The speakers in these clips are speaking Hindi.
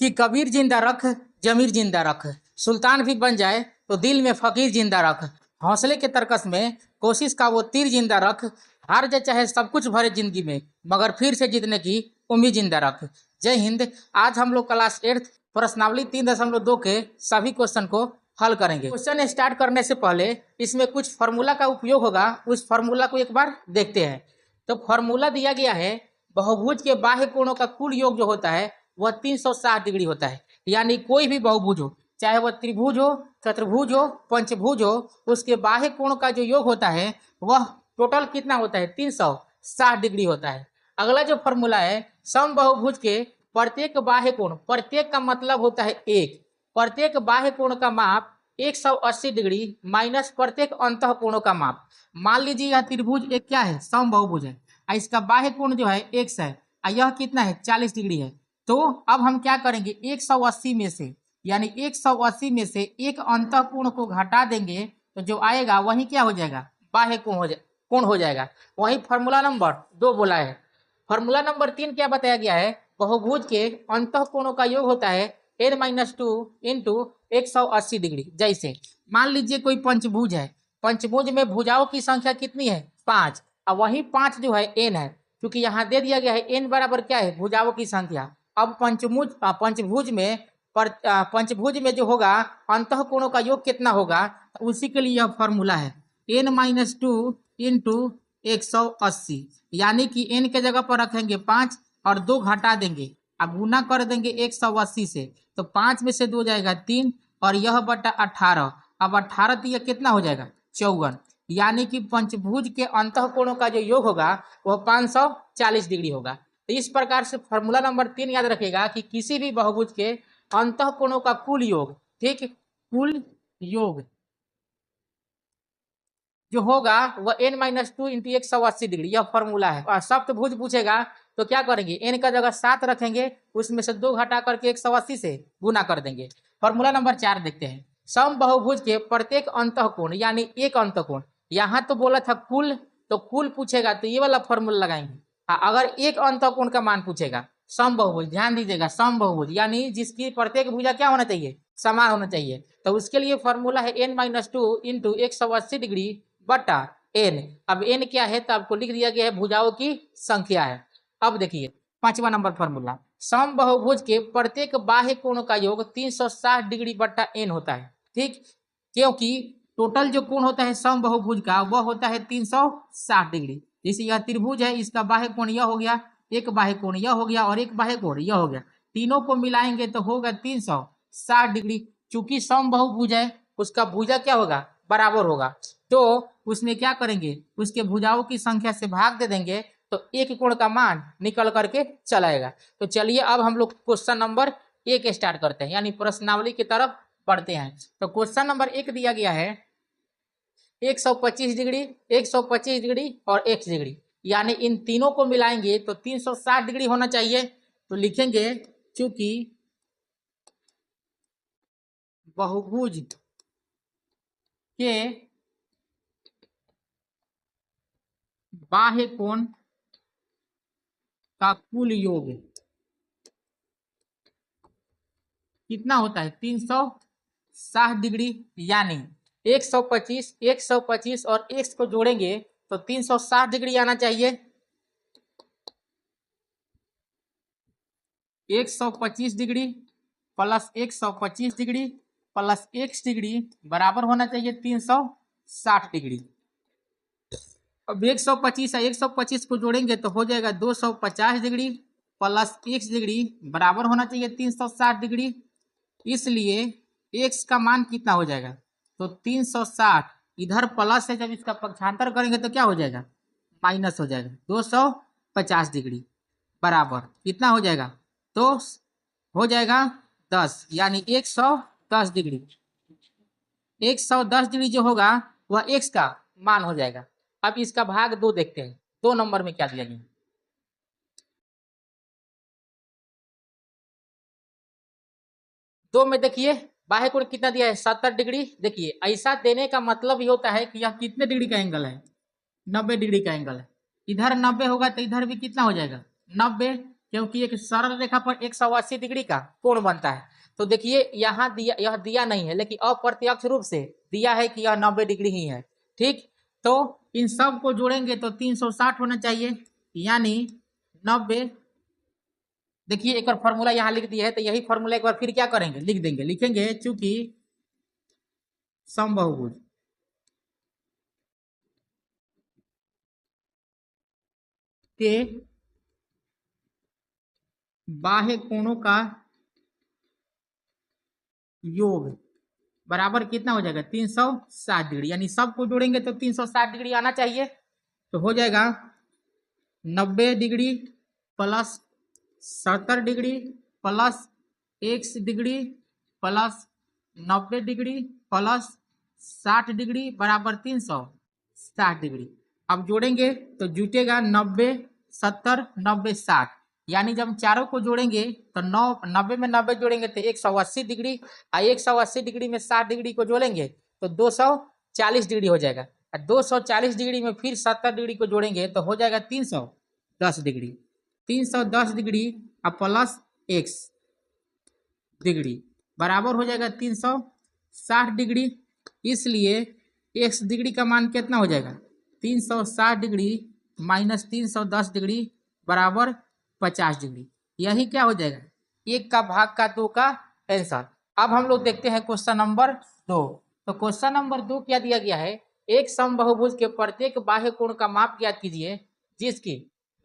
कि कबीर जिंदा रख, जमीर जिंदा रख, सुल्तान भी बन जाए तो दिल में फकीर जिंदा रख, हौसले के तरकस में कोशिश का वो तीर जिंदा रख, हार जाए चाहे सब कुछ भरे जिंदगी में मगर फिर से जीतने की उम्मीद जिंदा रख। जय हिंद। आज हम लोग क्लास 8 प्रश्नावली 3.2 के सभी क्वेश्चन को हल करेंगे। क्वेश्चन स्टार्ट करने से पहले इसमें कुछ फार्मूला का उपयोग होगा, उस फार्मूला को एक बार देखते हैं। तो फार्मूला दिया गया है, बहुभुज के बाह्य कोणों का कुल योग जो होता है वह 360 डिग्री होता है। यानी कोई भी बहुभुज हो, चाहे वह त्रिभुज हो, चतुर्भुज हो, पंचभुज हो, उसके बाह्य कोण का जो योग होता है वह टोटल कितना होता है? 360 डिग्री होता है। अगला जो फॉर्मूला है, समबाहुभुज के प्रत्येक बाह्य कोण, प्रत्येक का मतलब होता है एक, प्रत्येक बाह्य कोण का माप 180 डिग्री माइनस प्रत्येक अंतः कोणों का माप। मान लीजिए यह त्रिभुज एक क्या है? समबाहुभुज है, इसका बाह्य कोण जो है x है, यह कितना है? 40 डिग्री है। तो अब हम क्या करेंगे, 180 में से, यानी 180 में से एक अंतः कोण को घटा देंगे तो जो आएगा वही क्या हो जाएगा? बाह्य कोण हो जाएगा। वही फॉर्मूला नंबर 2 बोला है। फॉर्मूला नंबर 3 क्या बताया गया है? बहुभुज के अंतः कोणों का योग होता है n-2 इंटू 180 डिग्री। जैसे मान लीजिए कोई पंचभुज है, पंचभुज में भुजाओं की संख्या कितनी है? 5। अब वही 5 जो है n है, क्योंकि यहाँ दे दिया गया है n बराबर क्या है? भुजाओं की संख्या। अब पंचभुज में जो होगा अंतः कोणों का योग कितना होगा, उसी के लिए यह फॉर्मूला है n-2 इंटू 180, यानी कि n के जगह पर रखेंगे 5 और 2 घटा देंगे, अब गुना कर देंगे 180 से, तो 5 में से 2 जाएगा 3 और यह बटा 18। अब 18 तो यह कितना हो जाएगा? 54। यानी कि पंचभुज के अंतः कोणों का जो योग होगा वह 540 डिग्री होगा। तो इस प्रकार से फॉर्मूला नंबर 3 याद रखेगा कि किसी भी बहुभुज के अंतः कोणों का कुल योग, ठीक, कुल योग जो होगा वह n-2 इंटू 180 डिग्री, यह फॉर्मूला है। और सप्तभुज पूछेगा तो क्या करेंगे? n का जगह 7 रखेंगे, उसमें से 2 घटा करके 180 से गुना कर देंगे। फॉर्मूला नंबर 4 देखते हैं। समबाहुभुज के प्रत्येक अंतः कोण, यानी एक अंतः कोण, यहाँ तो बोला था कुल, तो कुल पूछेगा तो ये वाला फॉर्मूला लगाएंगे। अगर एक अंतः कोण का मान पूछेगा, समबाहुभुज, ध्यान दीजिएगा, समबाहुभुज यानी जिसकी प्रत्येक भुजा क्या होना चाहिए? समान होना चाहिए। तो उसके लिए फॉर्मूला है n-2 इंटू 180 डिग्री बटा n। अब n क्या है? तो आपको लिख दिया गया है भुजाओं की संख्या है। अब देखिए 5वां नंबर फॉर्मूला, समबाहुभुज के प्रत्येक बाह्य कोण का योग 360 डिग्री बटा n होता है, ठीक, क्योंकि टोटल जो कोण होता है समबाहुभुज का वह होता है 360 डिग्री। जैसे यह त्रिभुज है, इसका बाह्य कोण यह हो गया, एक बाह्य कोण यह हो गया और एक बाह्य कोण यह हो गया, तीनों को मिलाएंगे तो होगा 360 डिग्री। चूंकि समबाहुभुज है, उसका भुजा क्या होगा? बराबर होगा। तो उसमें क्या करेंगे? उसके भुजाओं की संख्या से भाग दे देंगे तो एक कोण का मान निकल करके चलाएगा। तो चलिए अब हम लोग क्वेश्चन नंबर 1 स्टार्ट करते हैं, यानी प्रश्नावली की तरफ बढ़ते हैं। तो क्वेश्चन नंबर 1 दिया गया है 125 डिग्री, 125 डिग्री और x डिग्री, यानी इन तीनों को मिलाएंगे तो 360 डिग्री होना चाहिए। तो लिखेंगे चूंकि बहुभुज के बाह्य कोण का कुल योग कितना होता है? 360 डिग्री, यानी 125 और x को जोड़ेंगे तो 360 डिग्री आना चाहिए। 125 degree plus 125 degree plus x degree बराबर होना चाहिए 360 डिग्री। अब 125 है, 125 को जोड़ेंगे तो हो जाएगा 250 डिग्री प्लस x डिग्री बराबर होना चाहिए 360 डिग्री। इसलिए x का मान कितना हो जाएगा? तो 360, इधर प्लस है, जब इसका पक्षांतर करेंगे तो क्या हो जाएगा? माइनस हो जाएगा। 250 डिग्री बराबर कितना हो जाएगा? तो हो जाएगा 10, यानी 110 डिग्री। 110 डिग्री जो होगा वह x का मान हो जाएगा। अब इसका भाग 2 देखते हैं, 2 नंबर में क्या दिया गया। 2 में देखिए बाह्य कोण कितना दिया है? 70 डिग्री। देखिए ऐसा देने का मतलब ये होता है कि यह कितने डिग्री का एंगल है? 90 डिग्री का एंगल है। इधर 90 होगा तो इधर भी कितना हो जाएगा? 90। क्योंकि एक सरल रेखा पर 180 डिग्री का कोण बनता है। तो देखिए यहाँ दिया, यह दिया नहीं है, लेकिन अप्रत्यक्ष रूप से दिया है कि यह 90 डिग्री ही है। ठीक, तो इन सब को जोड़ेंगे तो 360 होना चाहिए, यानी 90। देखिए एक बार फॉर्मूला यहाँ लिख दिया है, तो यही फॉर्मूला एक बार फिर क्या करेंगे, लिख देंगे। लिखेंगे चूंकि समबाहुभुज के बाह्य कोणों का योग बराबर कितना हो जाएगा, 360 डिग्री, यानी सबको जोड़ेंगे तो 360 डिग्री आना चाहिए। तो हो जाएगा 90 degree plus 70 degree plus 1 degree plus 90 degree plus 60 degree बराबर 360 डिग्री। अब जोड़ेंगे तो जुटेगा 90 70 90 60, यानी जब चारों को जोड़ेंगे तो 90 में 90 जोड़ेंगे तो 180 डिग्री, और 180 डिग्री में 60 डिग्री को जोड़ेंगे तो 240 डिग्री हो जाएगा, और 240 डिग्री में फिर 70 डिग्री को जोड़ेंगे तो हो जाएगा 310 डिग्री। 310 डिग्री और प्लस 1 डिग्री बराबर हो जाएगा 360 डिग्री। इसलिए x डिग्री का मान कितना हो जाएगा, 360 डिग्री माइनस 310 डिग्री बराबर 50 डिग्री। यही क्या हो जाएगा, 1 का भाग का 2 का आंसर। अब हम लोग देखते हैं क्वेश्चन नंबर 2। तो क्वेश्चन नंबर 2 क्या दिया गया है, एक समबाहुभुज के प्रत्येक बाह्य कोण का माप ज्ञात कीजिए जिसकी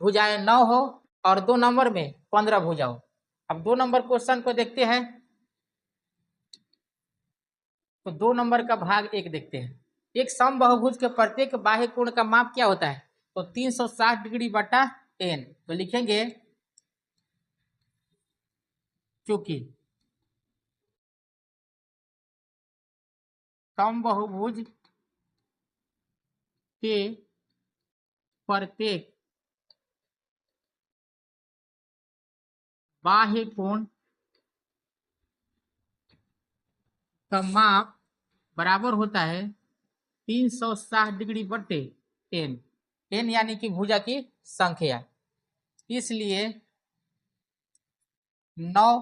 भुजाएं 9 हो और 2 नंबर में 15 भुजा हो। अब 2 नंबर क्वेश्चन को देखते हैं, तो 2 नंबर का भाग 1 देखते हैं। एक समबाहुभुज के प्रत्येक बाह्य कोण का माप क्या होता है, तो 360 डिग्री बटा n। तो लिखेंगे चूंकि समबाहुभुज के प्रत्येक बाह्य कोण का माप बराबर होता है 360 डिग्री बटे n। n यानी कि भुजा की संख्या, इसलिए 9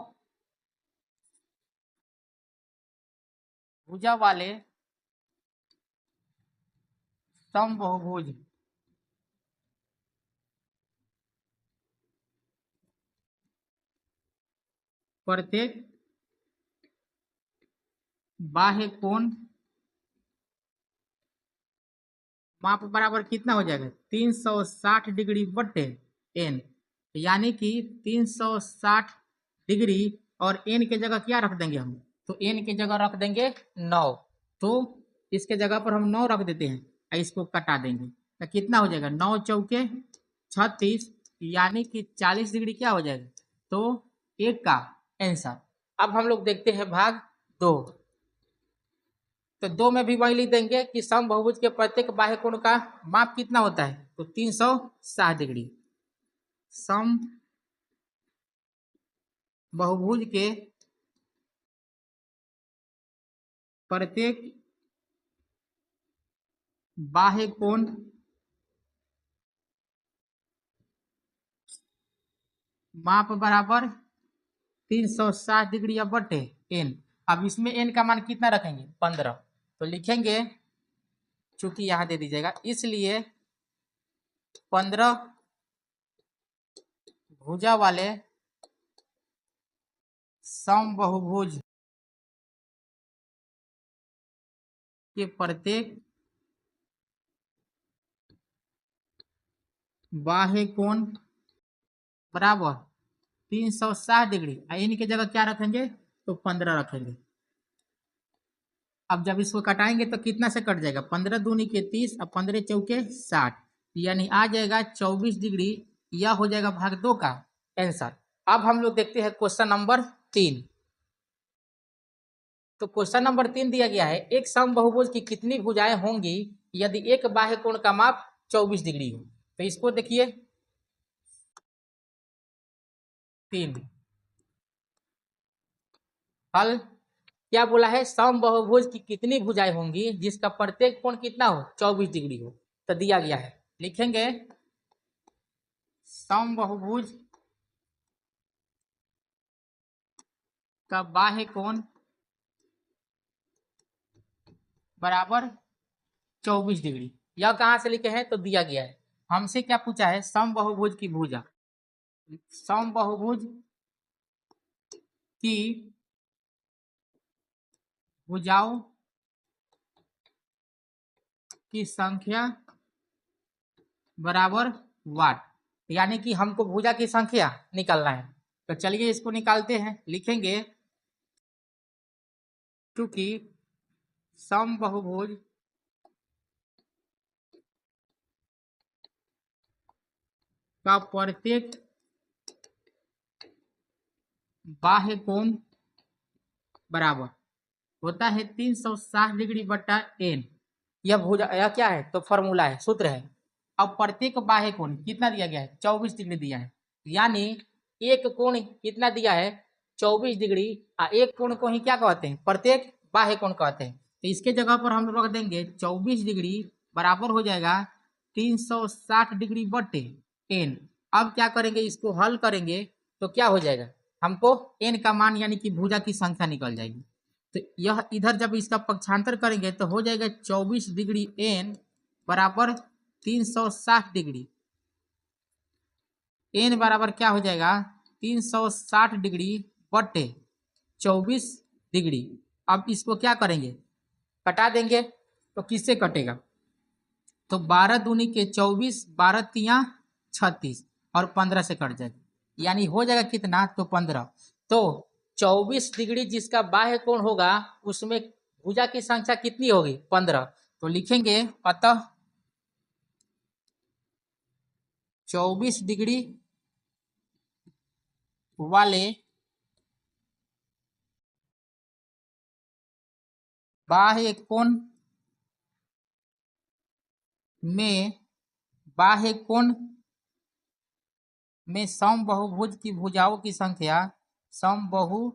भुजा वाले समबाहुभुज प्रत्येक बाह्य कोण माप बराबर कितना हो जाएगा, 360 डिग्री बटे n, यानी कि 360 डिग्री और n के जगह क्या रख देंगे हम, तो n के जगह रख देंगे 9। तो इसके जगह पर हम 9 रख देते हैं और इसको कटा देंगे तो कितना हो जाएगा, 9 चौके 36, यानी कि 40 डिग्री क्या हो जाएगा, तो 1 का आंसर। अब हम लोग देखते हैं भाग 2। तो 2 में भी वही लिख देंगे कि समबाहुभुज के प्रत्येक बाह्य कोण का माप कितना होता है, तो 360 डिग्री। समबाहुभुज के प्रत्येक बाह्य कोण माप बराबर 360 डिग्री या बटे n। अब इसमें n का मान कितना रखेंगे, 15। तो लिखेंगे चूंकि यहां दे दीजिएगा, इसलिए 15 भुजा वाले समबाहुभुज के प्रत्येक बाह्य कोण बराबर 360 डिग्री, n की जगह क्या रखेंगे, तो 15 रखेंगे। अब जब इसको कटाएंगे तो कितना से कट जाएगा, 15 दूनी के 30 और 15 चौके 60, यानी आ जाएगा 24 डिग्री। यह हो जाएगा भाग 2 का आंसर। अब हम लोग देखते हैं क्वेश्चन नंबर 3। तो क्वेश्चन नंबर 3 दिया गया है, एक समबाहुभुज की कितनी भुजाएं होंगी यदि एक बाह्य कोण का माप 24 डिग्री हो। तो इसको देखिए 3 हल क्या बोला है, समबाहुभुज की कितनी भुजाएं होंगी जिसका प्रत्येक कोण कितना हो, 24 डिग्री हो। तो दिया गया है, लिखेंगे समबाहुभुज का बाह्य कोण बराबर 24 डिग्री। यह कहाँ से लिखे हैं तो दिया गया है, हमसे क्या पूछा है, समबाहुभुज की भुजा, समबाहुभुज की भुजाओं की संख्या बराबर वाट, यानी कि हमको भुजा की संख्या निकालना है। तो चलिए इसको निकालते हैं, लिखेंगे क्योंकि समबाहुभुज का प्रत्येक बाह्य कोण बराबर होता है 360 डिग्री बटा n। यह भुजा, यह क्या है तो फॉर्मूला है, सूत्र है। अब प्रत्येक बाह्य कोण कितना दिया गया है, 24 डिग्री दिया है, यानी एक कोण कितना दिया है 24 डिग्री। एक कोण को ही क्या कहते हैं, प्रत्येक बाह्य कोण कहते हैं। तो इसके जगह पर हम लोग रख देंगे 24 डिग्री बराबर हो जाएगा 360 डिग्री बटे n। अब क्या करेंगे, इसको हल करेंगे तो क्या हो जाएगा, हमको n का मान यानी कि भुजा की संख्या निकल जाएगी। तो यह इधर जब इसका पक्षांतर करेंगे तो हो जाएगा 24 डिग्री n बराबर 360 डिग्री। n बराबर क्या हो जाएगा 360 डिग्री बटे 24 डिग्री। अब इसको क्या करेंगे, कटा देंगे। तो किससे कटेगा, तो 12 दूनी के 24, 12 तिया 36 और 15 से कट जाएगा, यानी हो जाएगा कितना तो 15। तो 24 डिग्री जिसका बाह्य कोण होगा उसमें भुजा की संख्या कितनी होगी 15। तो लिखेंगे अतः 24 डिग्री वाले बाह्य कोण में बाह्य कोण में समबाहुभुज की भुजाओं की संख्या, समबाहुभुज,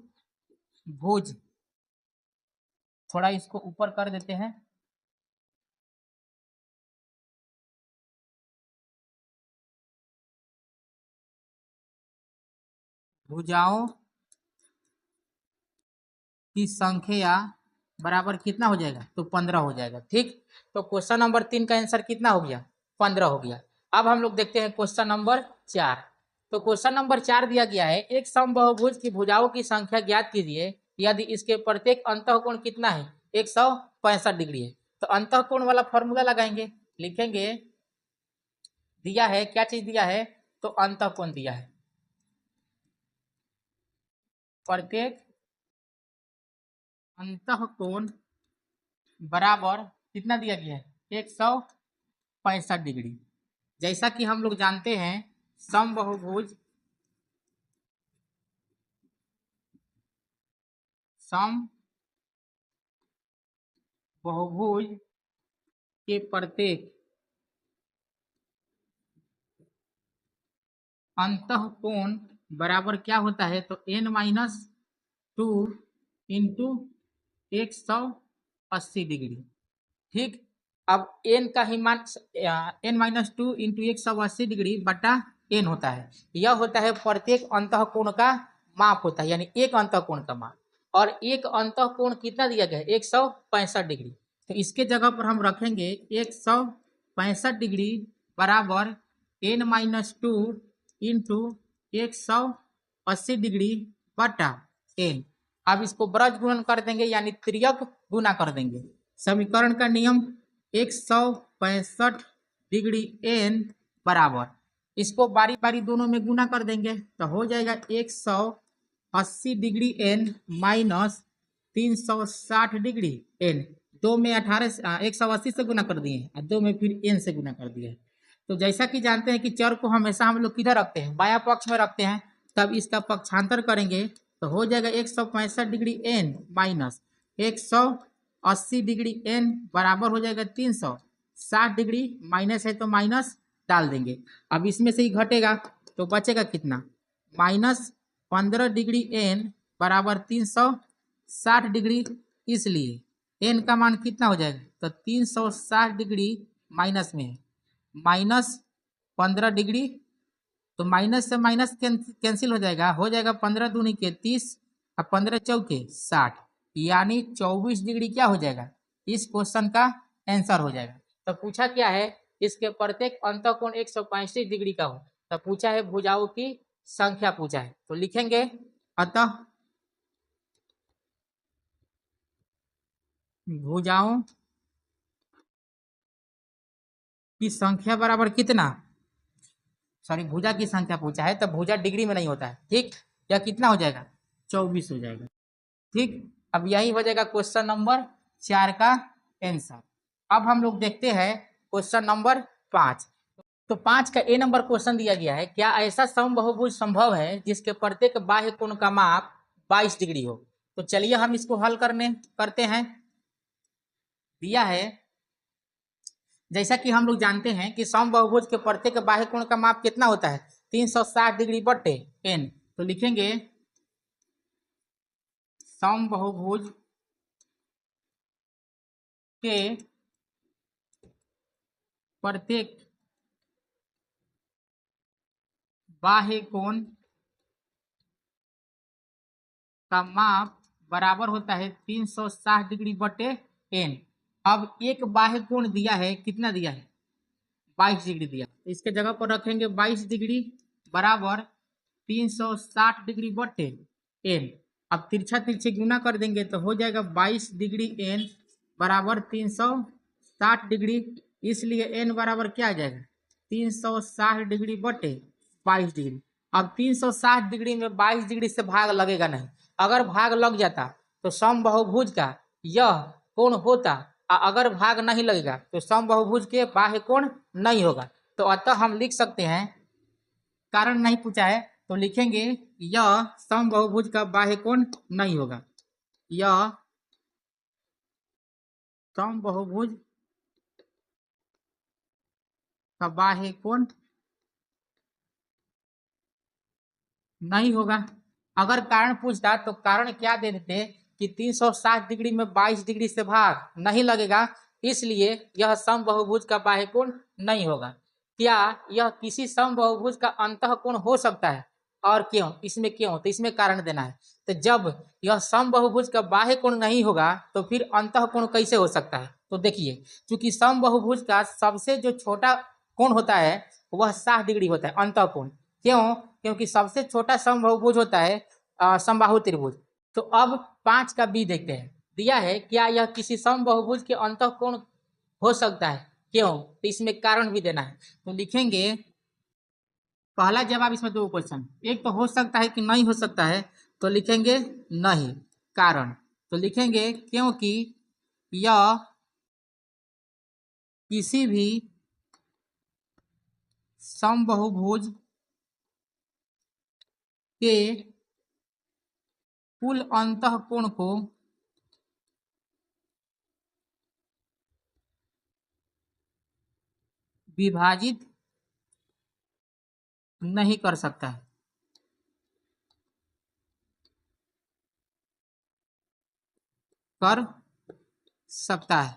थोड़ा इसको ऊपर कर देते हैं, भुजाओं की संख्या बराबर कितना हो जाएगा तो 15 हो जाएगा। ठीक, तो क्वेश्चन नंबर 3 का आंसर कितना हो गया 15 हो गया। अब हम लोग देखते हैं क्वेश्चन नंबर 4। तो क्वेश्चन नंबर 4 दिया गया है, एक समबाहुभुज की भुजाओं की संख्या ज्ञात कीजिए यदि इसके प्रत्येक अंतःकोण कितना है 165 डिग्री है। तो अंतःकोण वाला फॉर्मूला लगाएंगे, लिखेंगे दिया है क्या चीज दिया है तो अंतःकोण दिया है, प्रत्येक अंतःकोण बराबर कितना दिया गया है 165 डिग्री। जैसा कि हम लोग जानते हैं समबाहुभुज के प्रत्येक अंतःकोण बराबर क्या होता है तो n-2 इंटू 180 डिग्री। ठीक, अब n का ही मान n-2 इंटू 180 डिग्री बटा n होता है, यह होता है प्रत्येक अंतःकोण का माप होता है, यानी एक अंतःकोण का माप। और एक अंतःकोण कितना दिया गया है 165 डिग्री। तो इसके जगह पर हम रखेंगे 165 डिग्री बराबर n-2 इंटू 180 डिग्री बटा n। अब इसको ब्रज गुणन कर देंगे यानी त्रियक गुना कर देंगे। समीकरण का नियम 165 डिग्री n बराबर, इसको बारी बारी दोनों में गुना कर देंगे तो हो जाएगा 180 degree n minus 360 degree n। 2 में 180 से गुना कर दिए और 2 में फिर n से गुना कर दिए। तो जैसा कि जानते हैं कि चर को हमेशा हम लोग किधर रखते हैं बायां पक्ष में रखते हैं, तब इसका पक्षांतर करेंगे तो हो जाएगा 165 degree n minus 180 degree n बराबर हो जाएगा 360 डिग्री, माइनस है तो माइनस डाल देंगे। अब इसमें से ही घटेगा तो बचेगा कितना माइनस 15 डिग्री n बराबर 360 डिग्री, इसलिए n का मान कितना हो जाएगा तो 360 डिग्री माइनस में है माइनस 15 डिग्री, तो माइनस से माइनस कैंसिल हो जाएगा 15 दूनी के 30 अब 15 चौके 60, यानी 24 डिग्री क्या हो जाएगा, इस क्वेश्चन का आंसर हो जाएगा। तो पूछा क्या है, इसके प्रत्येक अंतःकोण 135 डिग्री का हो। तो पूछा है भुजाओं की संख्या पूछा है, तो लिखेंगे अतः भुजाओं की संख्या बराबर कितना, सॉरी भुजा की संख्या पूछा है, तो भुजा डिग्री में नहीं होता है, ठीक। या कितना हो जाएगा, 24 हो जाएगा, ठीक। अब यही हो जाएगा क्वेश्चन नंबर 4 का आंसर। अब हम लोग देखते हैं क्वेश्चन नंबर 5। तो 5 का ए नंबर क्वेश्चन दिया गया है, क्या ऐसा समबहुभुज संभव है जिसके प्रत्येक बाह्य कोण का माप 22 डिग्री हो। तो चलिए हम इसको हल करते हैं। दिया है, जैसा कि हम लोग जानते हैं कि समबहुभुज के प्रत्येक बाह्य कोण का माप कितना होता है, 360 डिग्री बटे n। तो लिखेंगे समबहुभुज के प्रत्येक बाह्य कोण का माप बराबर होता है 360 डिग्री बटे n। अब एक बाह्य कोण दिया है, कितना दिया है, 22 डिग्री दिया, तो इसके जगह पर रखेंगे 22 डिग्री बराबर 360 डिग्री बटे n। अब तिरछा तिरछे गुना कर देंगे तो हो जाएगा 22 डिग्री n बराबर 360 डिग्री, इसलिए n बराबर क्या आ जाएगा, 360 डिग्री बटे 22 डिग्री। अब 360 डिग्री में 22 डिग्री से भाग लगेगा नहीं, अगर भाग लग जाता तो समबहुभुज का यह कोण होता, अगर भाग नहीं लगेगा तो समबहुभुज के बाह्य कोण नहीं होगा। तो अतः हम लिख सकते हैं, कारण नहीं पूछा है तो लिखेंगे यह समबहुभुज का बाह्य कोण नहीं होगा, यह समबहुभुज का बाह्य कोण नहीं होगा। अगर कारण पूछता तो कारण क्या दे देते कि 360 डिग्री में 22 डिग्री से भाग नहीं लगेगा, इसलिए यह समबहुभुज का बाह्य कोण नहीं होगा। क्या यह किसी समबहुभुज का अंतःकोण हो सकता है, और क्यों, इसमें क्यों, तो इसमें कारण देना है। तो जब यह समबहुभुज का बाह्य कोण नहीं होगा तो फिर अंतःकोण कैसे हो सकता है। तो देखिए, क्योंकि समबहुभुज का सबसे जो छोटा कोण होता है वह 60 डिग्री होता है अंतःकोण। क्यों, क्योंकि सबसे छोटा समबहुभुज होता है समबाहु त्रिभुज। तो अब 5 का बी देखते हैं। दिया है, क्या यह किसी समबहुभुज के अंतःकोण हो सकता है, क्यों, तो इसमें कारण भी देना है। तो लिखेंगे पहला जवाब, इसमें दो क्वेश्चन, एक तो हो सकता है कि नहीं हो सकता है, तो लिखेंगे नहीं, कारण तो लिखेंगे क्योंकि यह किसी भी समबहुभुज के कुल अंतःकोण को विभाजित नहीं कर सकता है। कर सकता है,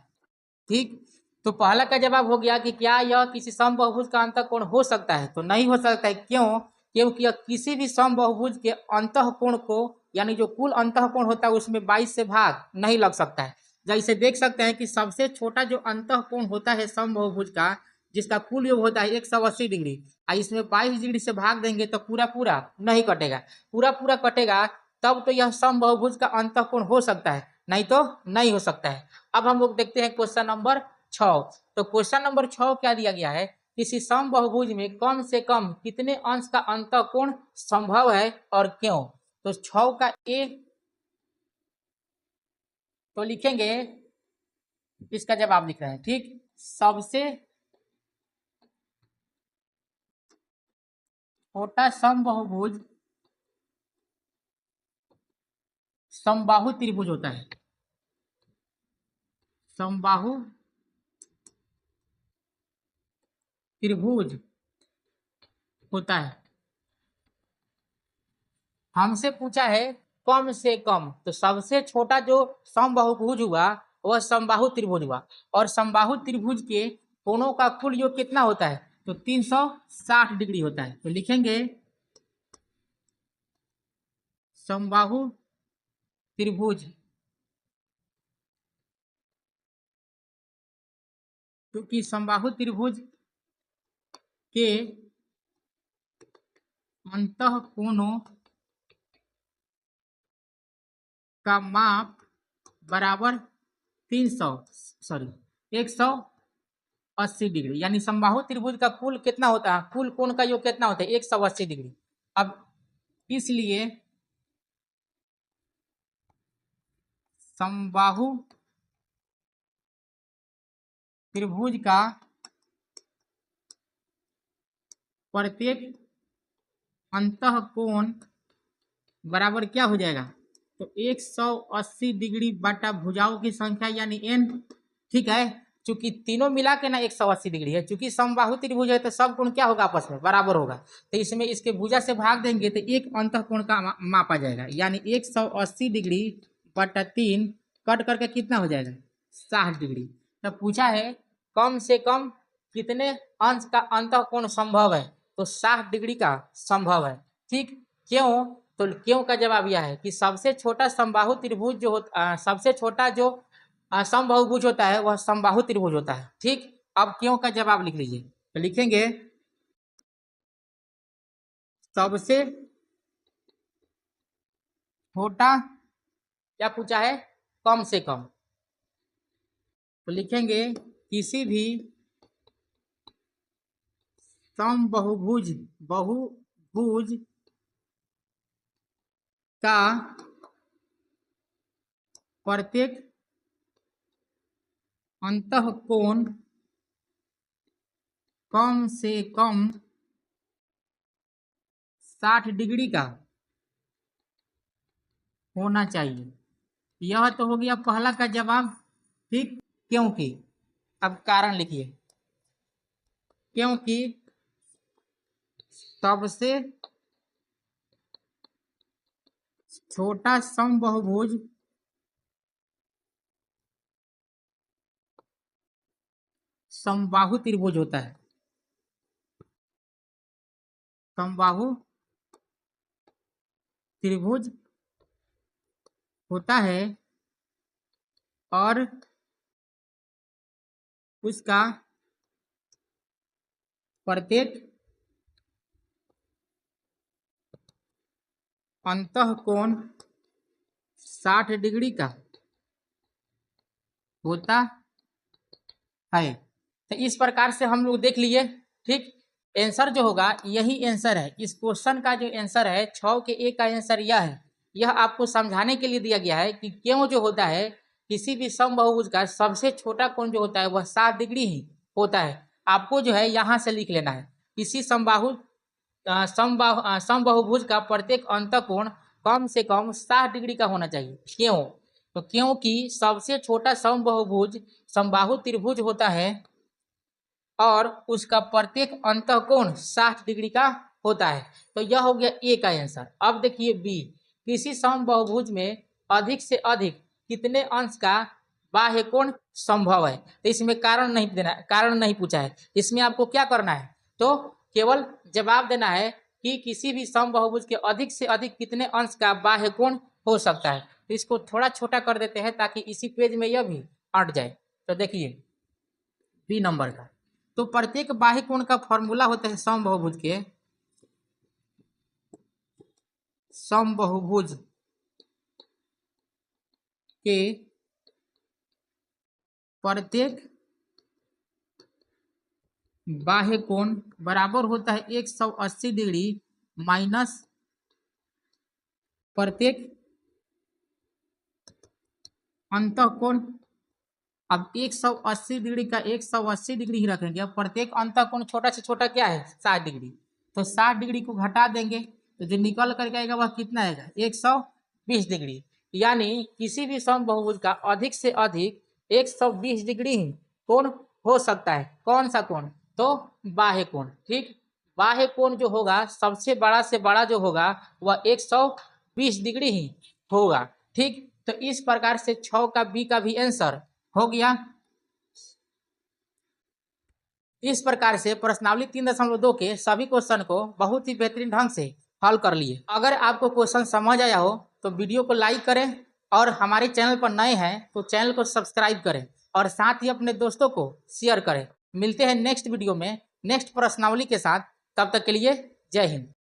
ठीक। तो पहला का जवाब हो गया कि क्या यह किसी समबहुभुज का अंतःकोण हो सकता है, तो नहीं हो सकता है। क्यों, क्योंकि यह किसी भी समबहुभुज के अंतःकोण को, यानी जो कुल अंतःकोण होता है उसमें 22 से भाग नहीं लग सकता है। जैसे देख सकते हैं कि सबसे छोटा जो अंतःकोण होता है समबहुभुज का, जिसका कुल योग होता है 180 डिग्री, इसमें 22 डिग्री से भाग देंगे तो पूरा पूरा नहीं कटेगा, पूरा पूरा कटेगा तब तो यह समबहुभुज का अंतःकोण हो सकता है, नहीं तो नहीं हो सकता है। अब हम लोग देखते हैं क्वेश्चन नंबर 6। तो क्वेश्चन नंबर 6 क्या दिया गया है, किसी समबहुभुज में कम से कम कितने अंश का अंतःकोण संभव है और क्यों। तो 6 का ए, तो लिखेंगे, इसका जवाब लिख रहे हैं, ठीक। सबसे छोटा समबहुभुज समबाहु त्रिभुज होता है, समबाहु त्रिभुज होता है। हमसे पूछा है कम से कम, तो सबसे छोटा जो समबाहुभुज हुआ वह समबाहु त्रिभुज हुआ, और समबाहु त्रिभुज के कोणों का कुल योग कितना होता है, तो 360 डिग्री होता है। तो लिखेंगे समबाहु त्रिभुज क्योंकि समबाहु त्रिभुज के अंतः कोणों का माप बराबर 180 डिग्री, यानी समबाहु त्रिभुज का कुल कितना होता है, कुल कोण का योग कितना होता है 180 डिग्री। अब इसलिए समबाहु त्रिभुज का प्रत्येक अंतः कोण बराबर क्या हो जाएगा, तो 180 डिग्री बटा भुजाओं की संख्या यानी n। ठीक है, चूंकि तीनों मिला के ना 180 डिग्री है, चूंकि समबाहु त्रिभुज है तो सब कोण क्या होगा, आपस में बराबर होगा, तो इसमें इसके भुजा से भाग देंगे तो एक अंतः कोण का मापा जाएगा, यानी 180 डिग्री बटा 3 कट करके कितना हो जाएगा 60 डिग्री। तो पूछा है कम से कम कितने अंश का अंतः कोण संभव है, तो 60 डिग्री का संभव है। ठीक, क्यों, तो क्यों का जवाब यह है कि सबसे छोटा समबाहु त्रिभुज जो होता सबसे छोटा जो समबाहुभुज होता है वह समबाहु त्रिभुज होता है। ठीक, अब क्यों का जवाब लिख लीजिए, तो लिखेंगे सबसे छोटा, क्या पूछा है, कम से कम, तो लिखेंगे किसी भी समबाहुभुज बहुभुज का प्रत्येक अंतः कोण कम से कम 60 डिग्री का होना चाहिए। यह तो हो गया पहला का जवाब। ठीक, क्योंकि अब कारण लिखिए, क्योंकि सबसे छोटा समबाहुभुज समबाहु त्रिभुज होता है, समबाहु त्रिभुज होता है और उसका प्रत्येक अंतः कोण 60 डिग्री का होता है। तो इस प्रकार से हम लोग देख लिए। ठीक, आंसर जो होगा यही आंसर है, इस क्वेश्चन का जो आंसर है 6 के एक का आंसर यह है। यह आपको समझाने के लिए दिया गया है कि क्यों जो होता है किसी भी समबाहुभुज का सबसे छोटा कोण जो होता है वह 60 डिग्री ही होता है। आपको जो है यहाँ से लिख लेना है, किसी समबाहुभुज का प्रत्येक अंतः कोण कम से कम 60 डिग्री का होना चाहिए। क्यों, तो क्योंकि सबसे छोटा समबाहुभुज समबाहु त्रिभुज होता है और उसका प्रत्येक अंतः कोण 60 डिग्री का होता है। तो यह हो गया ए का आंसर। अब देखिए बी, किसी समबाहुभुज में अधिक से अधिक कितने अंश का बाह्य कोण संभव है। तो इसमें कारण नहीं देना, कारण नहीं पूछा है, इसमें आपको क्या करना है, तो केवल जवाब देना है कि किसी भी समबाहुभुज के अधिक से अधिक कितने अंश का बाह्य कोण हो सकता है। तो इसको थोड़ा छोटा कर देते हैं ताकि इसी पेज में यह भी अट जाए। तो देखिए बी नंबर का, तो प्रत्येक बाह्य कोण का फॉर्मूला होता है समबाहुभुज के, समबाहुभुज के प्रत्येक बाह्य कोण बराबर होता है 180 डिग्री माइनस प्रत्येक अंतः कोण। अब 180 डिग्री का 180 डिग्री ही रखेंगे, अब प्रत्येक अंतः कोण छोटा से छोटा क्या है 60 डिग्री, तो 60 डिग्री को घटा देंगे तो जो निकल करके आएगा वह कितना आएगा 120 डिग्री। यानी किसी भी समबाहुभुज का अधिक से अधिक 120 डिग्री ही कोण हो सकता है। कौन सा कोण, तो बाह्य कोण। ठीक, बाह्य कोण जो होगा सबसे बड़ा से बड़ा जो होगा वह 120 डिग्री ही होगा। ठीक, तो इस प्रकार से 6 का बी का भी आंसर हो गया। इस प्रकार से प्रश्नावली 3.2 के सभी क्वेश्चन को बहुत ही बेहतरीन ढंग से हल कर लिए। अगर आपको क्वेश्चन समझ आया हो तो वीडियो को लाइक करें और हमारे चैनल पर नए हैं तो चैनल को सब्सक्राइब करें और साथ ही अपने दोस्तों को शेयर करें। मिलते हैं नेक्स्ट वीडियो में नेक्स्ट प्रश्नावली के साथ। तब तक के लिए जय हिंद।